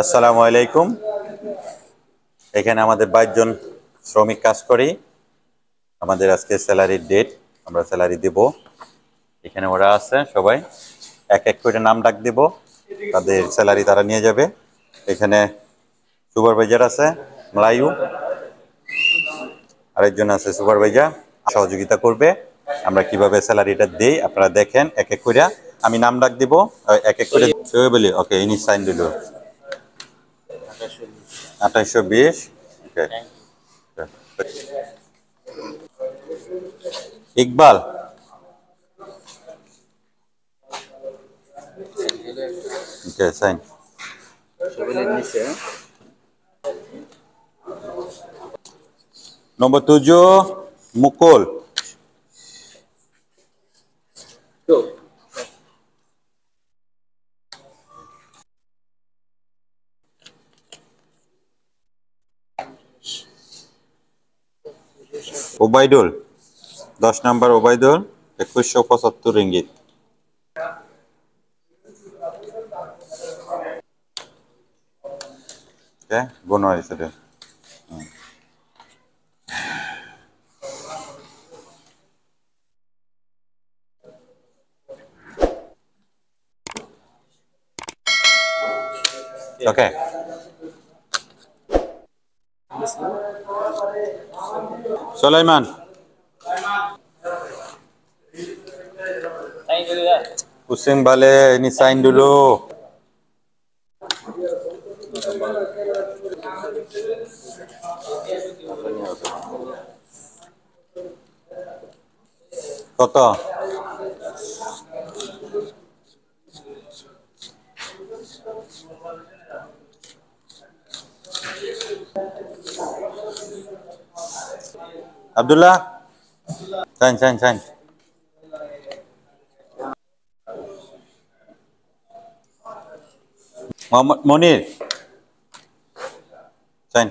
আসসালামু আলাইকুম। এখানে আমাদের 22 জন শ্রমিক কাজ করি। আমাদের আজকে স্যালারির ডেট, আমরা স্যালারি দেব। এখানে ওরা আছে সবাই, এক এক করে নাম ডাক দেব, তাদের স্যালারি তারা নিয়ে যাবে। এখানে সুপারভাইজার আছে মলায়ু, আরেকজন আছে সুপারভাইজার, সহযোগিতা করবে। আমরা কিভাবে স্যালারিটা দেই আপনারা দেখেন এক এক করে। আমি নাম ডাক দিব, এক এক করে বলি। ওকে, ইনি সাইন দিল 2820। ওকে, ইকবাল। ওকে, sign. Nomor 7, Mukul. Obaidul. 10 number Obaidul, 2175 ringgit. Oke, bono itu deh. Oke. Sulaiman. Pusing balik, ini sign dulu. Kota. Abdullah. Sign. Muhammad Monir. Sign.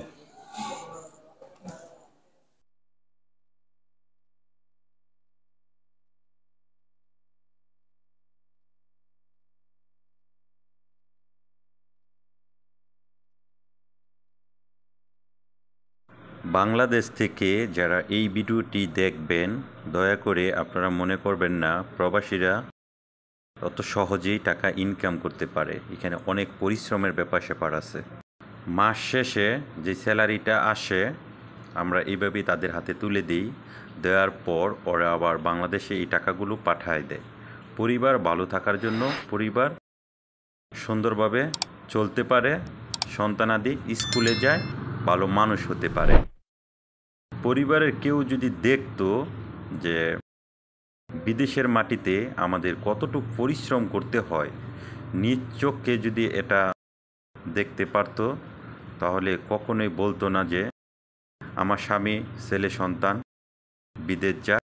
Bangladesh থেকে যারা এই ভিডিওটি দেখবেন, দয়া করে আপনারা মনে করবেন না প্রবাসীরা অত সহজেই টাকা ইনকাম করতে পারে। এখানে অনেক পরিশ্রমের ব্যাপার স্যাপার আছে। মাস শেষে যে স্যালারিটা আসে আমরা এইভাবেই তাদের হাতে তুলে দিই। দেওয়ার পর ওরা আবার বাংলাদেশে এই টাকাগুলো পাঠায় দেয়। পরিবার ভালো থাকার জন্য, পরিবার সুন্দরভাবে চলতে পারে, সন্তানাদি স্কুলে যায়, ভালো মানুষ হতে পারে। পরিবারের কেউ যদি দেখতো যে বিদেশের মাটিতে আমাদের কতটুকু পরিশ্রম করতে হয়, নিজ চোখে যদি এটা দেখতে পারতো, তাহলে কখনোই বলতো না যে আমার স্বামী ছেলে সন্তান বিদেশ যায়,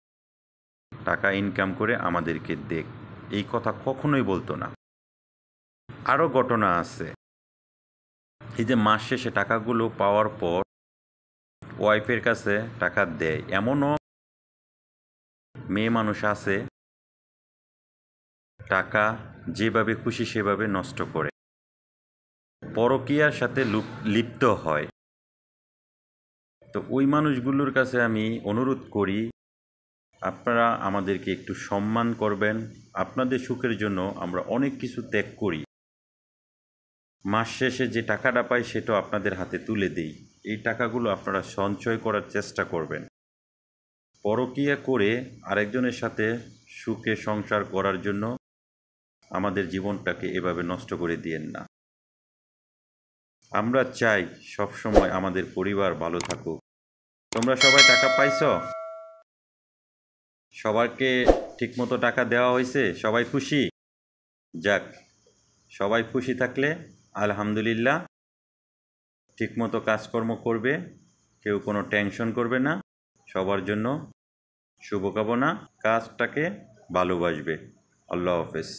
টাকা ইনকাম করে আমাদেরকে দেখ। এই কথা কখনোই বলতো না। আরও ঘটনা আছে, এই যে মাস শেষে টাকাগুলো পাওয়ার পর ওয়াইফের কাছে টাকা দেয়, এমনও মেয়ে মানুষ আছে টাকা যেভাবে খুশি সেভাবে নষ্ট করে, পরকীয়ার সাথে লিপ্ত হয়। তো ওই মানুষগুলোর কাছে আমি অনুরোধ করি, আপনারা আমাদেরকে একটু সম্মান করবেন। আপনাদের সুখের জন্য আমরা অনেক কিছু ত্যাগ করি। মাস শেষে যে টাকাটা পাই সেটাও আপনাদের হাতে তুলে দিই। এই টাকাগুলো আপনারা সঞ্চয় করার চেষ্টা করবেন। পরকীয়া করে আরেকজনের সাথে সুখে সংসার করার জন্য আমাদের জীবনটাকে এভাবে নষ্ট করে দিয়েন না। আমরা চাই সবসময় আমাদের পরিবার ভালো থাকুক। তোমরা সবাই টাকা পাইছো? সবাইকে ঠিকমতো টাকা দেওয়া হয়েছে? সবাই খুশি? যাক, সবাই খুশি থাকলে আলহামদুলিল্লাহ। ঠিকমতো কাজকর্ম করবে, কেউ কোনো টেনশন করবে না। সবার জন্য শুভকামনা, কাজটাকে ভালোবাসবে। আল্লাহ হাফেজ।